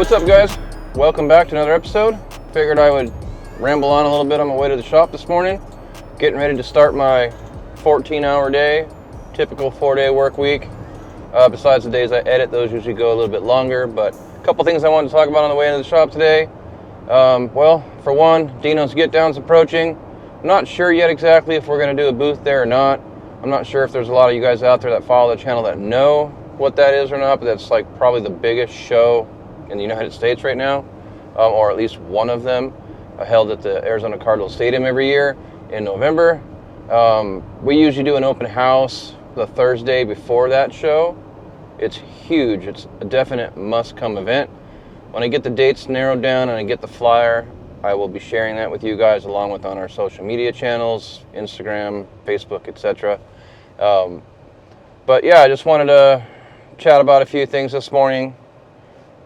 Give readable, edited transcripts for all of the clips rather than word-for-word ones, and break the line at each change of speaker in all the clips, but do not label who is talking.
What's up, guys? Welcome back to another episode. Figured I would ramble on a little bit on my way to the shop this morning. Getting ready to start my 14-hour day, typical 4-day work week. Besides the days I edit, those usually go a little bit longer, but a couple things I wanted to talk about on the way into the shop today. Well, for one, Dino's Get Down's approaching. I'm not sure yet exactly if we're going to do a booth there or not. I'm not sure if there's a lot of you guys out there that follow the channel that know what that is or not, but that's like probably the biggest show in the United States right now, or at least one of them, held at the Arizona Cardinals Stadium every year in November. We usually do an open house the Thursday before that show. It's huge. It's a definite must-come event. When I get the dates narrowed down and I get the flyer, I will be sharing that with you guys along with on our social media channels, Instagram, Facebook, etc. But yeah, I just wanted to chat about a few things this morning.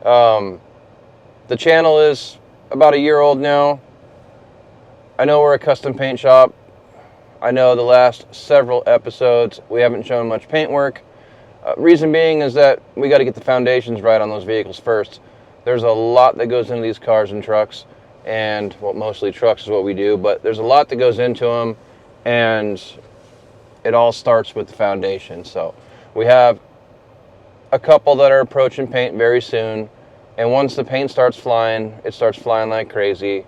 The channel is about a year old now. I know we're a custom paint shop. I know the last several episodes we haven't shown much paint work. Reason being is that we got to get the foundations right on those vehicles first. There's a lot that goes into these cars and trucks, and well, mostly trucks is what we do, but there's a lot that goes into them, and it all starts with the foundation. So we have a couple that are approaching paint very soon, and once the paint starts flying, it starts flying like crazy.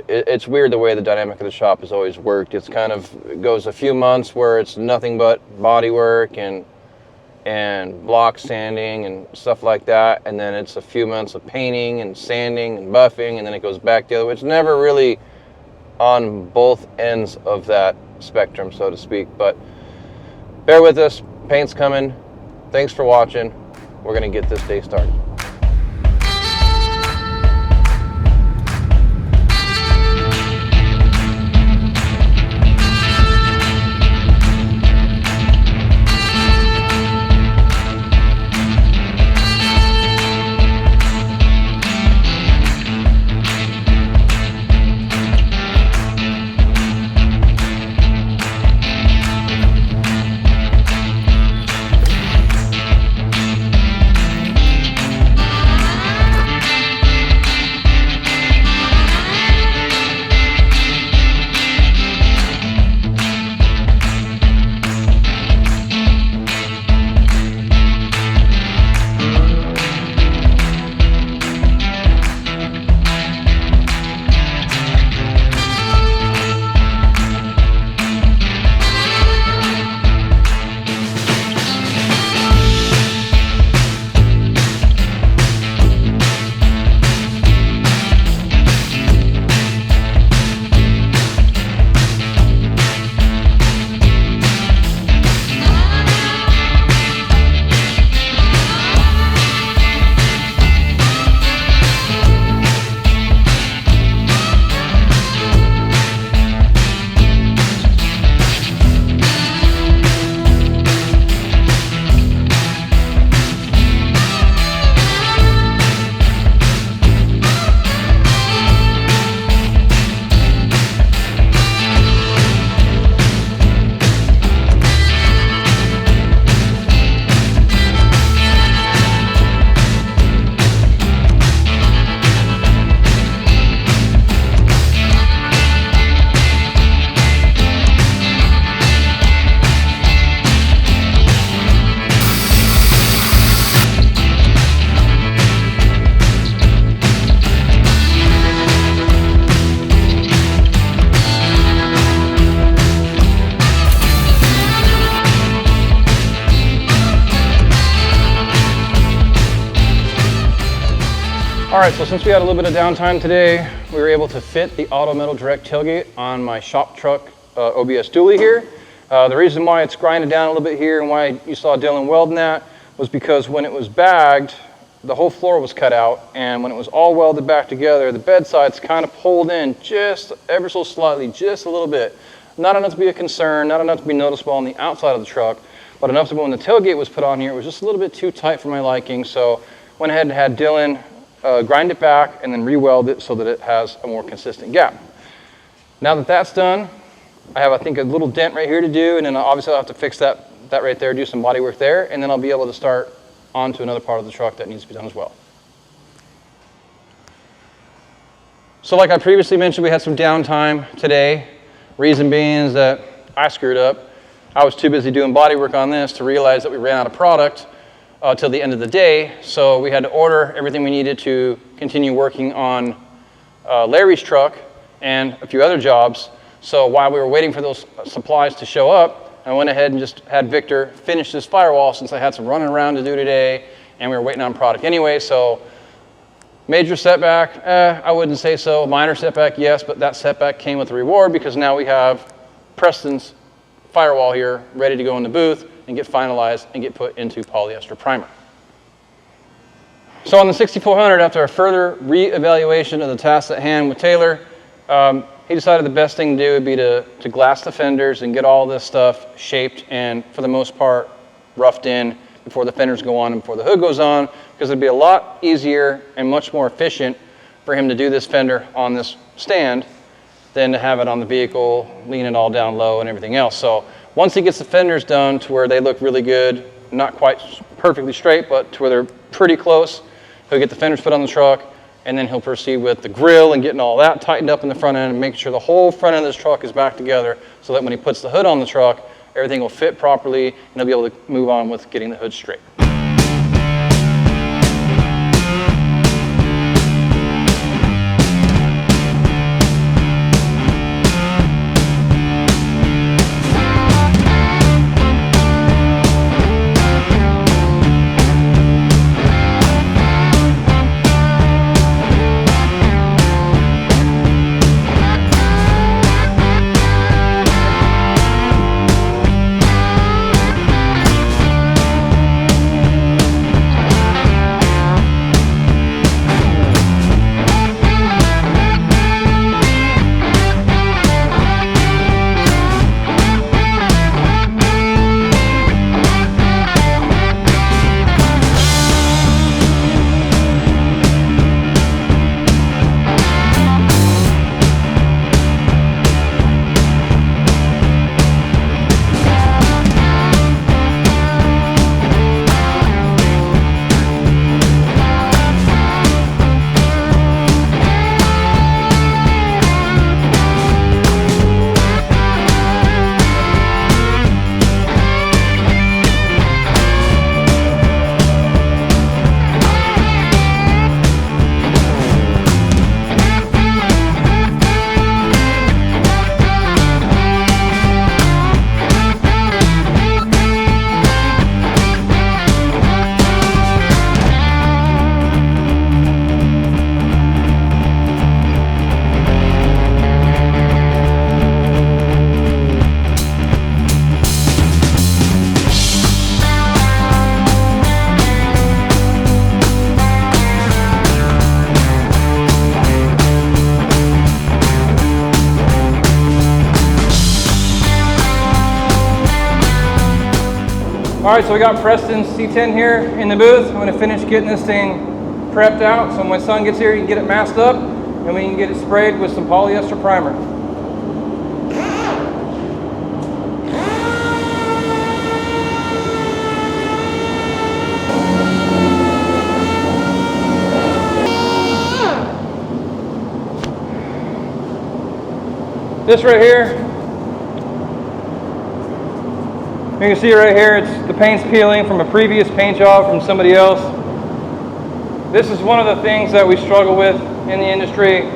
It's weird the way the dynamic of the shop has always worked. It goes a few months where it's nothing but body work and block sanding and stuff like that, and then it's a few months of painting and sanding and buffing, and then it goes back the other way. It's never really on both ends of that spectrum, so to speak, but bear with us. Paint's coming. Thanks for watching. We're going to get this day started. Alright, so since we had a little bit of downtime today, we were able to fit the Auto Metal Direct tailgate on my shop truck OBS dually here. The reason why it's grinded down a little bit here and why you saw Dylan welding that was because when it was bagged, the whole floor was cut out, and when it was all welded back together, the bed sides kind of pulled in just ever so slightly, just a little bit. Not enough to be a concern, not enough to be noticeable on the outside of the truck, but enough to when the tailgate was put on here, it was just a little bit too tight for my liking, so went ahead and had Dylan grind it back and then re-weld it so that it has a more consistent gap. Now that that's done, I have, I think, a little dent right here to do, and then obviously I'll have to fix that right there, do some body work there, and then I'll be able to start onto another part of the truck that needs to be done as well. So like I previously mentioned, we had some downtime today. Reason being is that I screwed up. I was too busy doing body work on this to realize that we ran out of product till the end of the day. So we had to order everything we needed to continue working on Larry's truck and a few other jobs. So while we were waiting for those supplies to show up, I went ahead and just had Victor finish this firewall since I had some running around to do today and we were waiting on product anyway. So major setback, I wouldn't say so. Minor setback, yes, but that setback came with a reward because now we have Preston's firewall here ready to go in the booth and get finalized and get put into polyester primer. So on the 6400, after a further re-evaluation of the task at hand with Taylor, he decided the best thing to do would be to glass the fenders and get all this stuff shaped and, for the most part, roughed in before the fenders go on and before the hood goes on, because it'd be a lot easier and much more efficient for him to do this fender on this stand than to have it on the vehicle, lean it all down low and everything else. So once he gets the fenders done to where they look really good, not quite perfectly straight, but to where they're pretty close, he'll get the fenders put on the truck, and then he'll proceed with the grill and getting all that tightened up in the front end and making sure the whole front end of this truck is back together so that when he puts the hood on the truck, everything will fit properly and he'll be able to move on with getting the hood straight. All right, so we got Preston's C10 here in the booth. I'm gonna finish getting this thing prepped out so when my son gets here, he can get it masked up and we can get it sprayed with some polyester primer. This right here, you can see right here, it's the paint's peeling from a previous paint job from somebody else. This is one of the things that we struggle with in the industry,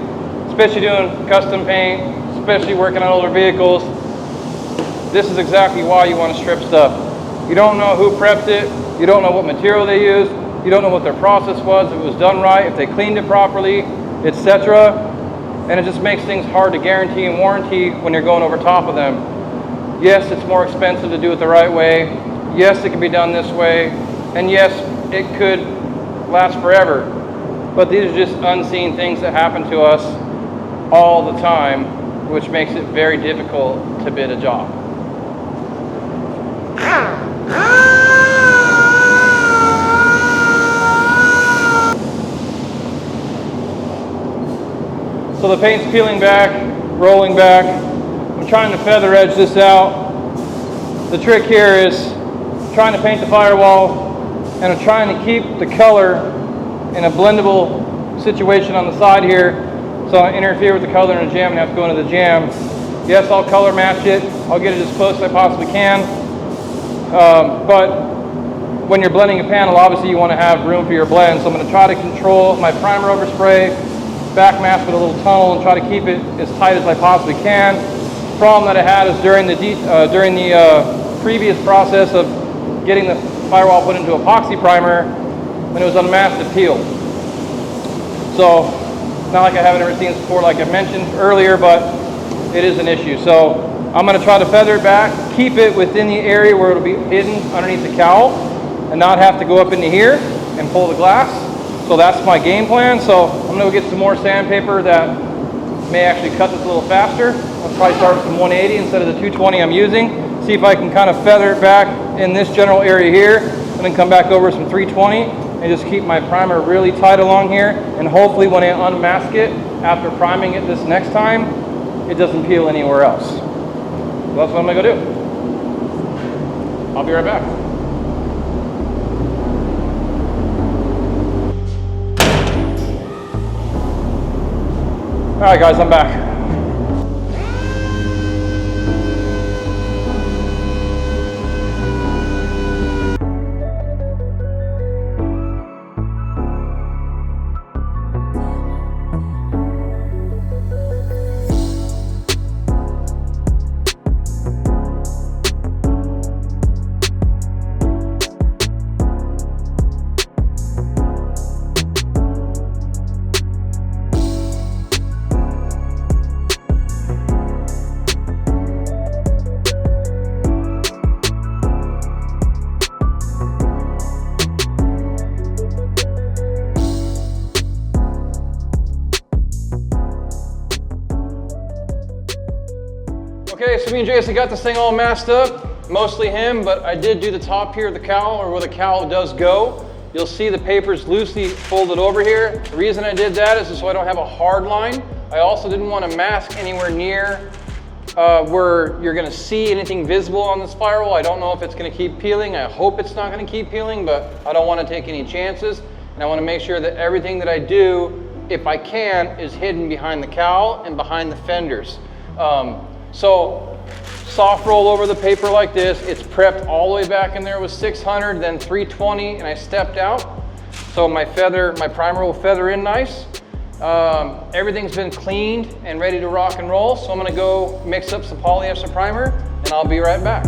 especially doing custom paint, especially working on older vehicles. This is exactly why you want to strip stuff. You don't know who prepped it, you don't know what material they used, you don't know what their process was, if it was done right, if they cleaned it properly, etc. And it just makes things hard to guarantee and warranty when you're going over top of them. Yes, it's more expensive to do it the right way. Yes, it can be done this way. And yes, it could last forever. But these are just unseen things that happen to us all the time, which makes it very difficult to bid a job. So the paint's peeling back, rolling back. I'm trying to feather edge this out. The trick here is trying to paint the firewall, and I'm trying to keep the color in a blendable situation on the side here
so I interfere with the color in the jam and have to go into the jam. Yes, I'll color match it. I'll get it as close as I possibly can. But when you're blending a panel, obviously you want to have room for your blend. So I'm going to try to control my primer overspray, back mask with a little tunnel, and try to keep it as tight as I possibly can. The problem that I had is during the previous process of getting the Firewall put into epoxy primer, when it was unmasked, it peeled. So not like I haven't ever seen this before, like I mentioned earlier, but it is an issue. So I'm going to try to feather it back, keep it within the area where it'll be hidden underneath the cowl, and not have to go up into here and pull the glass. So that's my game plan. So I'm going to go get some more sandpaper that may actually cut this a little faster. I'll probably start with some 180 instead of the 220 I'm using. See if I can kind of feather it back in this general area here, and then come back over some 320 and just keep my primer really tight along here. And hopefully when I unmask it after priming it this next time, it doesn't peel anywhere else. So that's what I'm going to go do. I'll be right back. All right, guys, I'm back. Okay, so me and Jason got this thing all masked up, mostly him, but I did do the top here of the cowl, or where the cowl does go. You'll see the paper's loosely folded over here. The reason I did that is so I don't have a hard line. I also didn't want to mask anywhere near where you're gonna see anything visible on this Firewall. I don't know if it's gonna keep peeling. I hope it's not gonna keep peeling, but I don't want to take any chances. And I want to make sure that everything that I do, if I can, is hidden behind the cowl and behind the fenders. So soft roll over the paper like this. It's prepped all the way back in there with 600, then 320, and I stepped out. So my primer will feather in nice. Everything's been cleaned and ready to rock and roll. So I'm gonna go mix up some polyester primer and I'll be right back.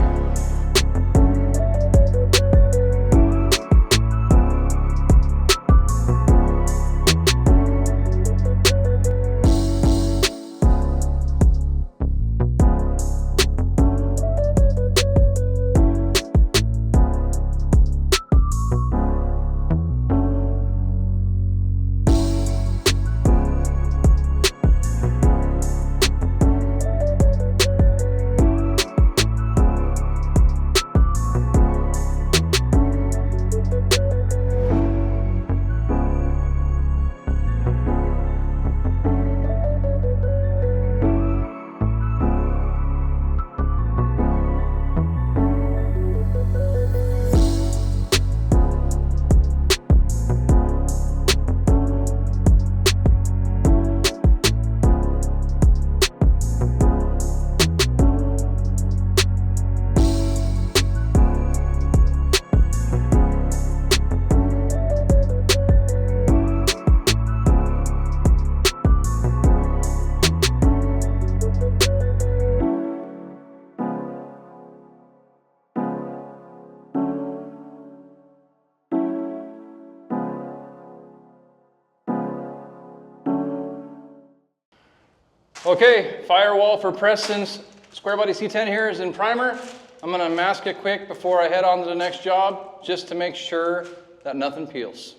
Okay, Firewall for Preston's Square Body C10 here is in primer. I'm gonna mask it quick before I head on to the next job, just to make sure that nothing peels.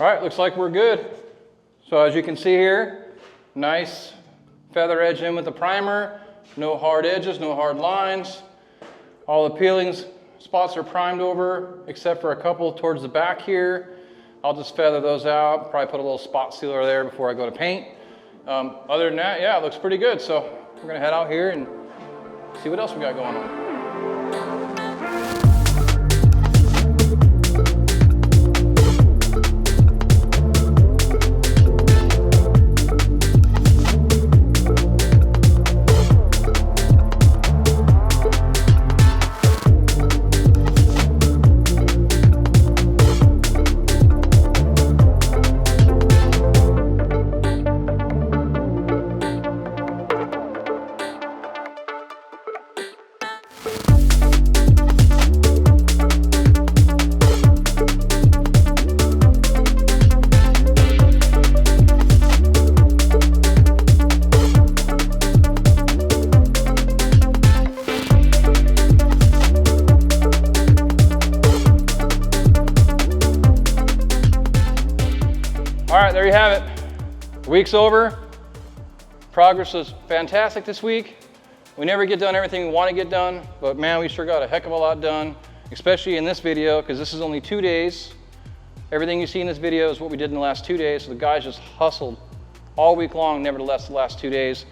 All right, looks like we're good. So as you can see here, nice feather edge in with the primer, no hard edges, no hard lines. All the peeling spots are primed over, except for a couple towards the back here. I'll just feather those out, probably put a little spot sealer there before I go to paint. Other than that, yeah, it looks pretty good. So we're gonna head out here and see what else we got going on. All right, there you have it. The week's over. Progress was fantastic this week. We never get done everything we want to get done, but man, we sure got a heck of a lot done, especially in this video, because this is only 2 days. Everything you see in this video is what we did in the last 2 days, so the guys just hustled all week long, nevertheless, the last 2 days.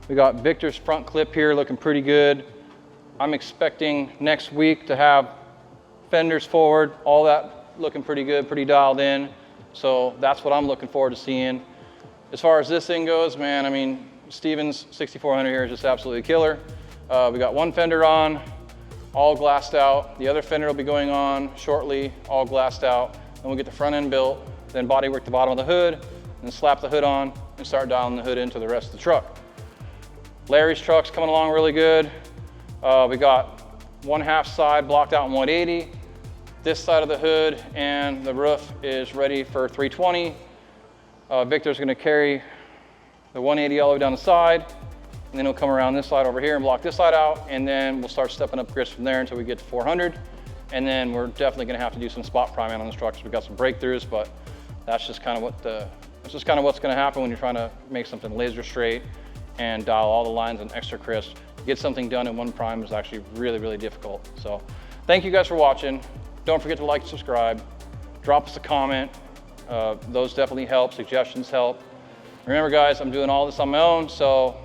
We got Victor's front clip here looking pretty good. I'm expecting next week to have fenders forward, all that looking pretty good, pretty dialed in. So that's what I'm looking forward to seeing. As far as this thing goes, man, I mean, Steven's 6400 here is just absolutely killer. We got one fender on, all glassed out. The other fender will be going on shortly, all glassed out. Then we'll get the front end built, then body work the bottom of the hood, and slap the hood on and start dialing the hood into the rest of the truck. Larry's truck's coming along really good. We got 1/2 side blocked out in 180. This side of the hood and the roof is ready for 320. Victor's gonna carry the 180 all the way down the side, and then he'll come around this side over here and block this side out, and then we'll start stepping up grist from there until we get to 400. And then we're definitely gonna have to do some spot priming on this truck because we've got some breakthroughs, but that's just kind of what's gonna happen when you're trying to make something laser straight and dial all the lines in extra crisp. Get something done in one prime is actually really, really difficult. So thank you guys for watching. Don't forget to like and subscribe. Drop us a comment. Those definitely help. Suggestions help. Remember, guys, I'm doing all this on my own, so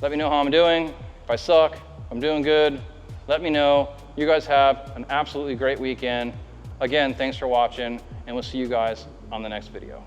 let me know how I'm doing. If I suck, if I'm doing good, let me know. You guys have an absolutely great weekend. Again, thanks for watching, and we'll see you guys on the next video.